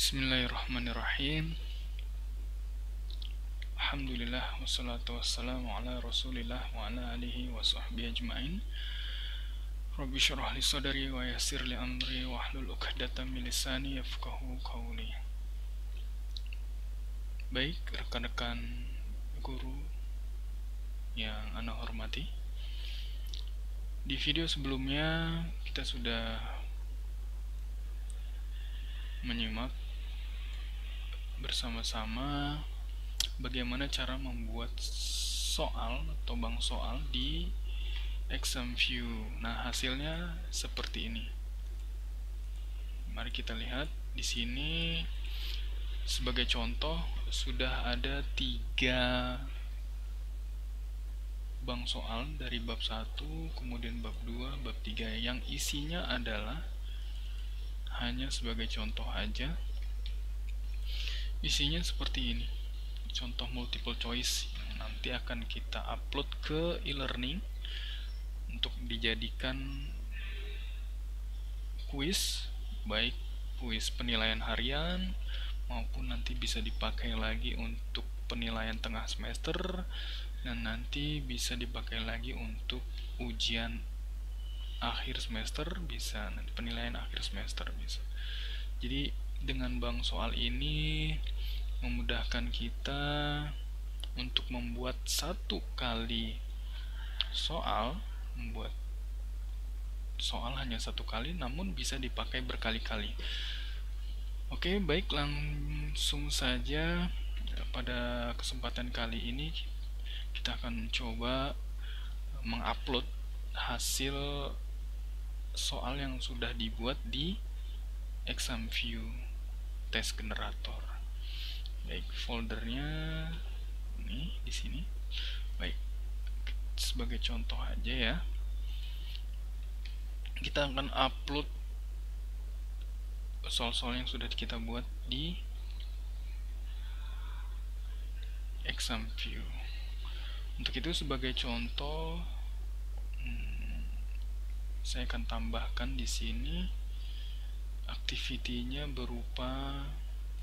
Bismillahirrahmanirrahim. Alhamdulillah wassalatu wassalamu ala Rasulillah wa ala alihi wa sahbihi ajma'in. Rabbi syrah li sadri wa yassir li amri wa hlul 'uqdatam min lisani yafqahu qawli. Baik rekan-rekan guru yang ana hormati. Di video sebelumnya kita sudah menyimak bersama-sama bagaimana cara membuat soal atau bank soal di ExamView. Nah, hasilnya seperti ini. Mari kita lihat di sini. Sebagai contoh, sudah ada 3 bank soal dari bab 1, kemudian bab 2, bab 3 yang isinya adalah hanya sebagai contoh aja. Isinya seperti ini. Contoh multiple choice yang nanti akan kita upload ke e-learning untuk dijadikan kuis, baik kuis penilaian harian maupun nanti bisa dipakai lagi untuk penilaian tengah semester dan nanti bisa dipakai lagi untuk ujian akhir semester, bisa nanti penilaian akhir semester bisa. Jadi dengan bank soal ini memudahkan kita untuk membuat satu kali soal, membuat soal hanya satu kali namun bisa dipakai berkali-kali. Oke, baik, langsung saja. Pada kesempatan kali ini kita akan coba mengupload hasil soal yang sudah dibuat di ExamView test generator. Baik, foldernya ini di sini. Baik, sebagai contoh aja ya, kita akan upload soal-soal yang sudah kita buat di ExamView. Untuk itu sebagai contoh, saya akan tambahkan di sini aktivitinya berupa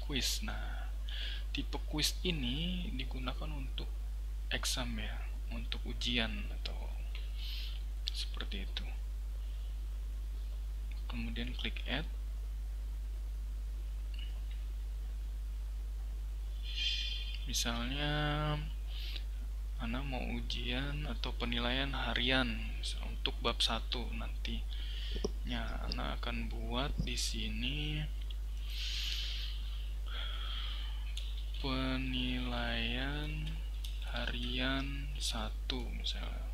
kuis. Nah, tipe kuis ini digunakan untuk exam ya, untuk ujian atau seperti itu. Kemudian klik add. Misalnya Ana mau ujian atau penilaian harian untuk bab 1 nantinya. Ana akan buat di sini penilaian harian 1 misalnya.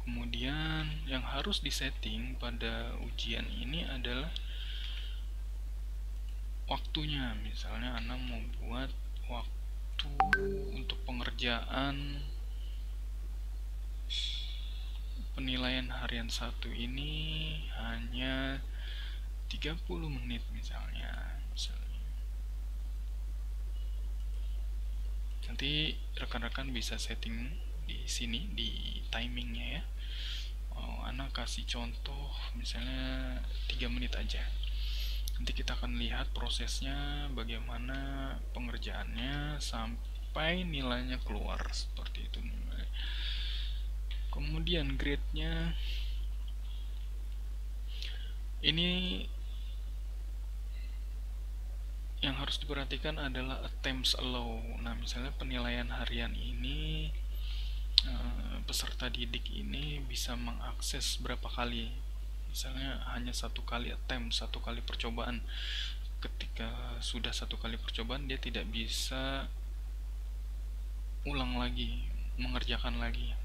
Kemudian yang harus disetting pada ujian ini adalah waktunya. Misalnya Anda mau buat waktu untuk pengerjaan penilaian harian 1 ini hanya 30 menit misalnya. Nanti rekan-rekan bisa setting di sini di timingnya ya. Ana kasih contoh misalnya 3 menit aja. Nanti kita akan lihat prosesnya bagaimana pengerjaannya sampai nilainya keluar seperti itu. Kemudian grade-nya ini yang harus diperhatikan adalah attempts allow. Nah, misalnya penilaian harian ini peserta didik ini bisa mengakses berapa kali. Misalnya hanya 1 kali attempt, 1 kali percobaan. Ketika sudah 1 kali percobaan, dia tidak bisa ulang lagi, mengerjakan lagi.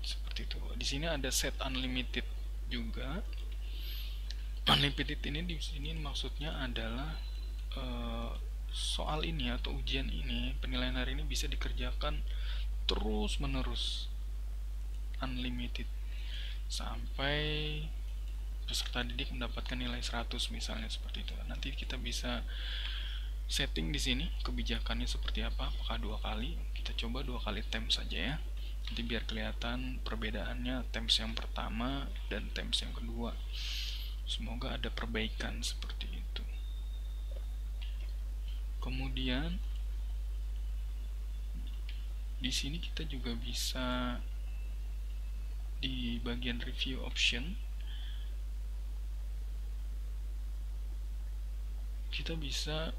Seperti itu. Di sini ada set unlimited juga. Unlimited ini di sini maksudnya adalah soal ini atau ujian ini, penilaian hari ini bisa dikerjakan terus menerus, unlimited, sampai peserta didik mendapatkan nilai 100 misalnya seperti itu. Nanti kita bisa setting di sini kebijakannya seperti apa, apakah 2 kali. Kita coba 2 kali attempt saja ya. Nanti biar kelihatan perbedaannya attempts yang pertama dan attempts yang kedua. Semoga ada perbaikan seperti itu. Kemudian di sini kita juga bisa di bagian review option kita bisa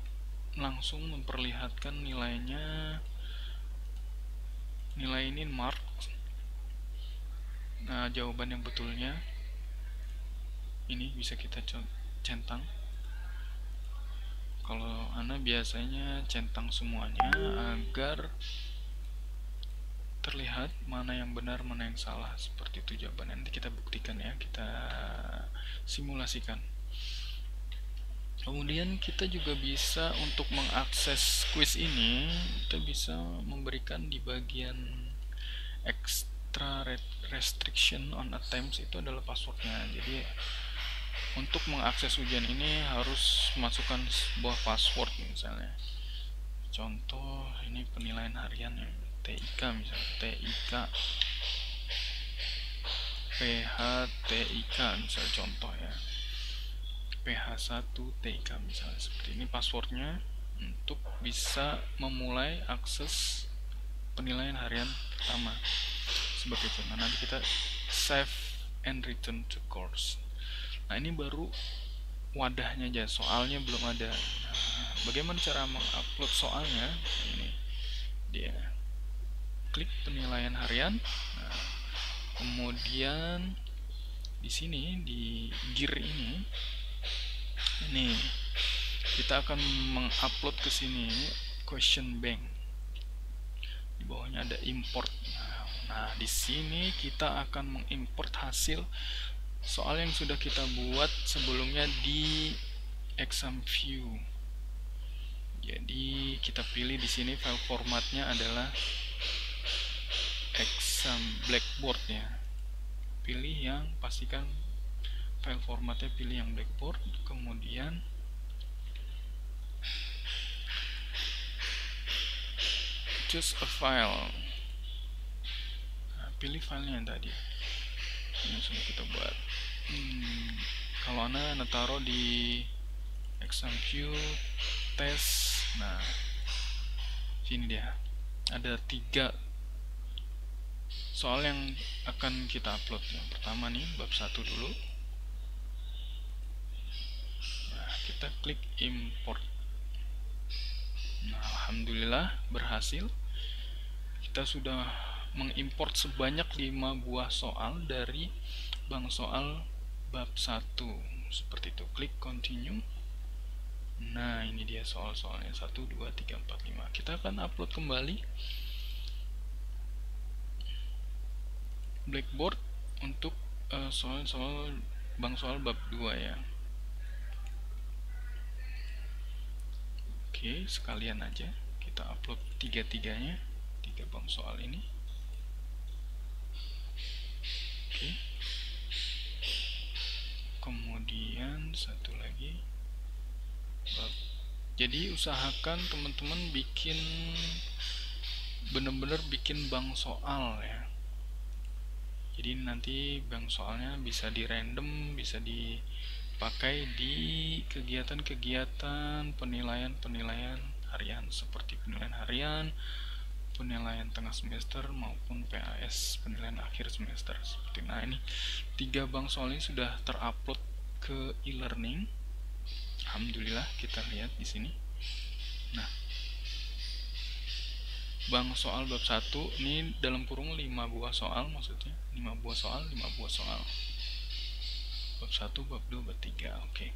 langsung memperlihatkan nilainya. Nilai ini mark. Nah, jawaban yang betulnya ini bisa kita centang. Kalau Ana biasanya centang semuanya agar terlihat mana yang benar, mana yang salah. Seperti itu jawabannya. Nanti kita buktikan ya, kita simulasikan. Kemudian kita juga bisa untuk mengakses quiz ini, kita bisa memberikan di bagian extra restriction on attempts, itu adalah passwordnya. Jadi untuk mengakses ujian ini harus masukkan sebuah password misalnya. Contoh ini penilaian harian ya, TIK misalnya, TIK PH TIK misalnya contoh ya, PH1 TIK misalnya, seperti ini passwordnya untuk bisa memulai akses penilaian harian pertama sebagai contoh. Nanti kita save and return to course. Nah, ini baru wadahnya aja, soalnya belum ada. Nah, bagaimana cara mengupload soalnya? Ini dia, klik penilaian harian. Nah, kemudian di sini di gear ini kita akan mengupload ke sini question bank. Di bawahnya ada import. Nah, di sini kita akan mengimport hasil soal yang sudah kita buat sebelumnya di exam view. Jadi kita pilih di sini file formatnya adalah exam blackboard ya. Pilih yang, pastikan file formatnya pilih yang blackboard. Kemudian choose a file. Nah, pilih filenya yang tadi. Ini sudah kita buat. Kalau Ana taruh di exam view test. Nah, sini dia. Ada 3 soal yang akan kita upload. Yang pertama nih bab 1 dulu. Nah, kita klik import. Nah, alhamdulillah berhasil. Kita sudah mengimport sebanyak 5 buah soal dari bank soal bab 1 seperti itu. Klik continue. Nah, ini dia soal-soalnya 1, 2, 3, 4, 5. Kita akan upload kembali blackboard untuk soal-soal bank soal bab 2 ya. Oke, sekalian aja kita upload 3-3-nya, 3 bank soal ini. Oke. Kemudian satu lagi. Jadi usahakan teman-teman bikin bener-bener bikin bank soal ya. Jadi nanti bank soalnya bisa di random, bisa dipakai di kegiatan-kegiatan penilaian harian seperti penilaian harian, penilaian tengah semester maupun PAS penilaian akhir semester seperti. Nah, ini 3 bank soal ini sudah terupload ke e-learning. Alhamdulillah, kita lihat di sini. Nah, bank soal bab 1 ini dalam kurung 5 buah soal, maksudnya 5 buah soal, 5 buah soal. Bab 1, bab 2, bab 3. Oke.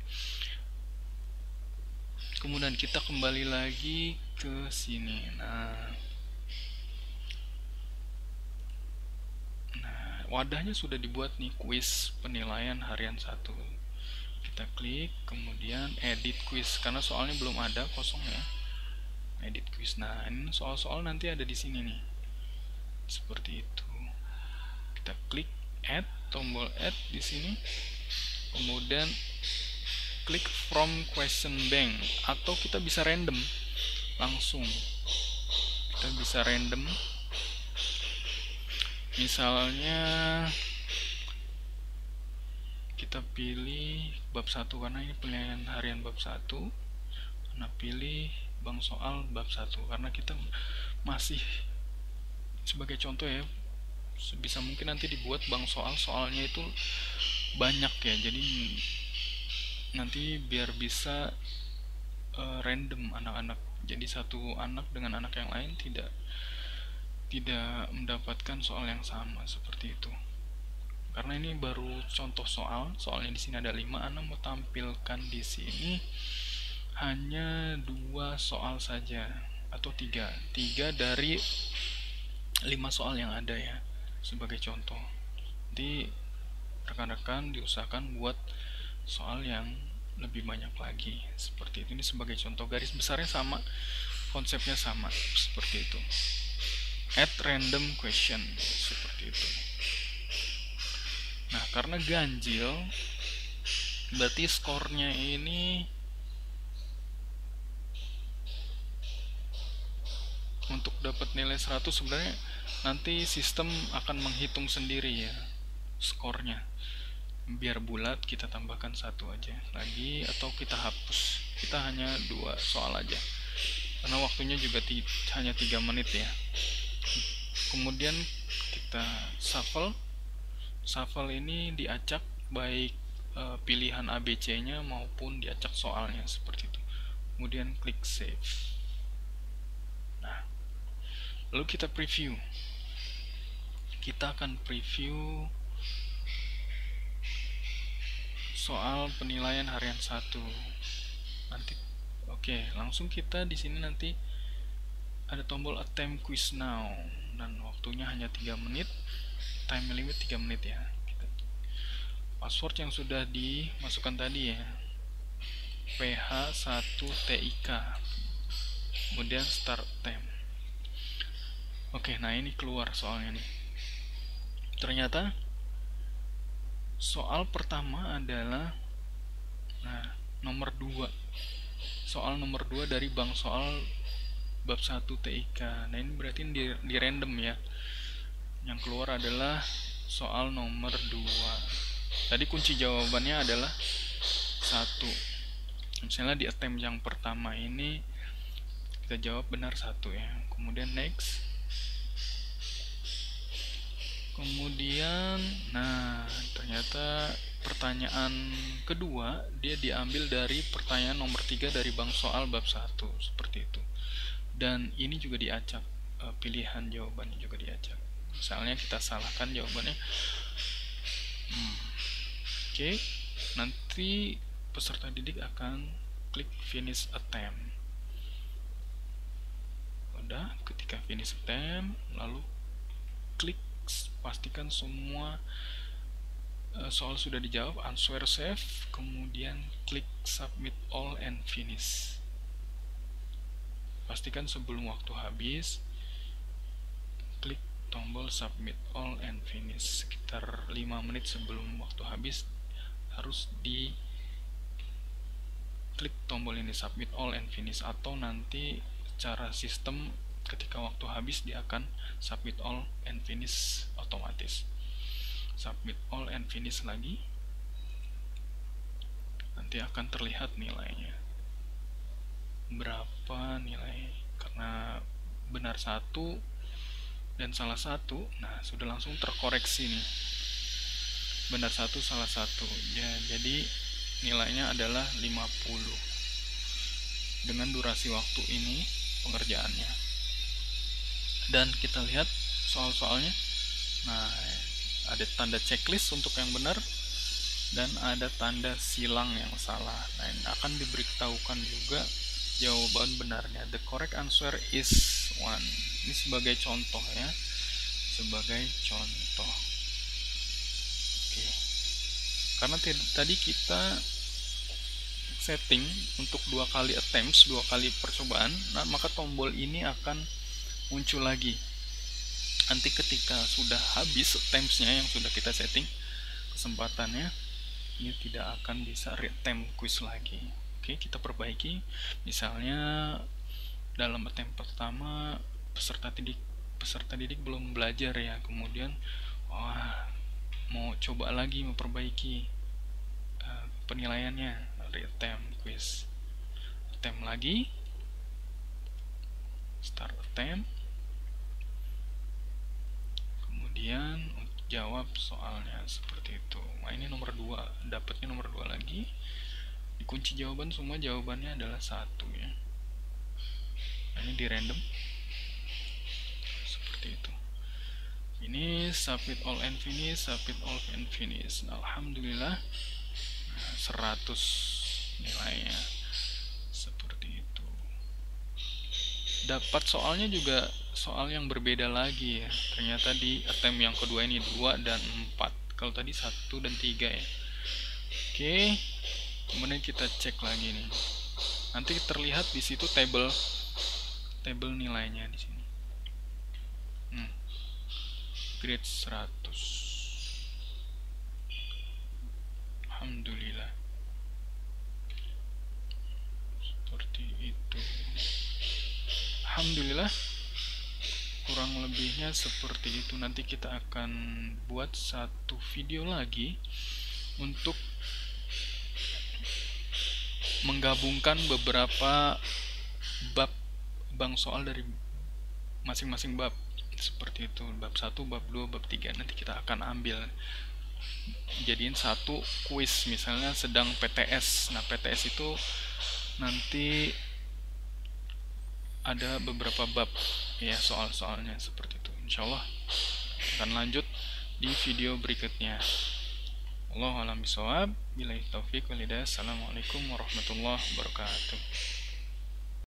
Kemudian kita kembali lagi ke sini. Nah, wadahnya sudah dibuat nih, kuis penilaian harian 1. Kita klik, kemudian edit quiz karena soalnya belum ada, kosong ya. Edit quiz. Nah, ini soal-soal nanti ada di sini nih. Seperti itu. Kita klik add, tombol add di sini. Kemudian klik from question bank, atau kita bisa random langsung. Kita bisa random. Misalnya kita pilih bab 1 karena ini penilaian harian bab 1. Nah, pilih bank soal bab 1 karena kita masih, sebagai contoh ya, sebisa mungkin nanti dibuat bank soalnya itu banyak ya, jadi nanti biar bisa random anak-anak, jadi satu anak dengan anak yang lain tidak mendapatkan soal yang sama seperti itu. Karena ini baru contoh soalnya di sini ada 5, Anda mau tampilkan di sini hanya 2 soal saja atau 3 dari 5 soal yang ada ya, sebagai contoh. Jadi rekan-rekan diusahakan buat soal yang lebih banyak lagi seperti itu. Ini sebagai contoh, garis besarnya sama, konsepnya sama seperti itu. Add random question seperti itu. Nah, karena ganjil berarti skornya ini untuk dapat nilai 100 sebenarnya nanti sistem akan menghitung sendiri ya skornya. Biar bulat kita tambahkan 1 aja lagi atau kita hapus. Kita hanya 2 soal aja. Karena waktunya juga hanya 3 menit ya. Kemudian kita shuffle ini diacak baik pilihan ABC-nya maupun diacak soalnya seperti itu. Kemudian klik save. Nah, lalu kita preview. Kita akan preview soal penilaian harian 1. Nanti oke, langsung kita di sini nanti ada tombol attempt quiz now dan waktunya hanya 3 menit. Time limit 3 menit ya. Password yang sudah dimasukkan tadi ya, PH1TIK, kemudian start time. Oke, nah ini keluar soalnya nih. Ternyata soal pertama adalah nomor 2. Soal nomor 2 dari bank soal bab 1 TIK. Nah, ini berarti di random ya. Yang keluar adalah soal nomor 2. Tadi kunci jawabannya adalah 1. Misalnya di attempt yang pertama ini kita jawab benar 1 ya. Kemudian next. Kemudian ternyata pertanyaan kedua dia diambil dari pertanyaan nomor 3 dari bank soal bab 1 seperti itu. Dan ini juga diacak, pilihan jawabannya juga diacak. Misalnya kita salahkan jawabannya. Oke, nanti peserta didik akan klik finish attempt. Udah, ketika finish attempt, lalu klik pastikan semua soal sudah dijawab, answer save, kemudian klik submit all and finish. Pastikan sebelum waktu habis, klik tombol submit all and finish. Sekitar 5 menit sebelum waktu habis harus di klik tombol ini submit all and finish, atau nanti cara sistem ketika waktu habis dia akan submit all and finish otomatis. Submit all and finish lagi, nanti akan terlihat nilainya berapa nilai, karena benar 1 dan salah 1. Nah, sudah langsung terkoreksi nih, benar 1 salah 1 ya, jadi nilainya adalah 50 dengan durasi waktu ini pengerjaannya. Dan kita lihat soal-soalnya. Nah, ada tanda checklist untuk yang benar dan ada tanda silang yang salah. Nah, ini akan diberitahukan juga jawaban benarnya. The correct answer is 1. Ini sebagai contoh ya, sebagai contoh. Oke. Karena tadi kita setting untuk 2 kali attempts, 2 kali percobaan, nah maka tombol ini akan muncul lagi. Nanti ketika sudah habis attempts-nya yang sudah kita setting kesempatannya, ini tidak akan bisa reattempt quiz lagi. Oke, kita perbaiki. Misalnya dalam attempt pertama peserta didik belum belajar ya, kemudian mau coba lagi memperbaiki. penilaiannya. Reattempt quiz, attempt lagi, start attempt, kemudian jawab soalnya seperti itu. Nah, ini nomor 2, dapatnya nomor 2 lagi. Di kunci jawaban semua jawabannya adalah 1 ya. Nah, ini di random seperti itu. Ini submit all and finish, submit all and finish. Alhamdulillah 100 nilainya seperti itu. Dapat soalnya juga soal yang berbeda lagi ya. Ternyata di attempt yang kedua ini 2 dan 4. Kalau tadi 1 dan 3 ya. Oke. Kemudian kita cek lagi nih. Nanti terlihat di situ tabel nilainya di sini. Grade 100. Alhamdulillah. Seperti itu. Alhamdulillah. Kurang lebihnya seperti itu. Nanti kita akan buat satu video lagi untuk menggabungkan beberapa bab bank soal dari masing-masing bab. Seperti itu, bab 1, bab 2, bab 3 nanti kita akan ambil jadiin satu kuis, misalnya sedang PTS. Nah, PTS itu nanti ada beberapa bab ya soal-soalnya seperti itu. Insyaallah akan lanjut di video berikutnya. Wallahu a'lam bishawab. Billahi taufik wal hidayah. Assalamualaikum warahmatullahi wabarakatuh.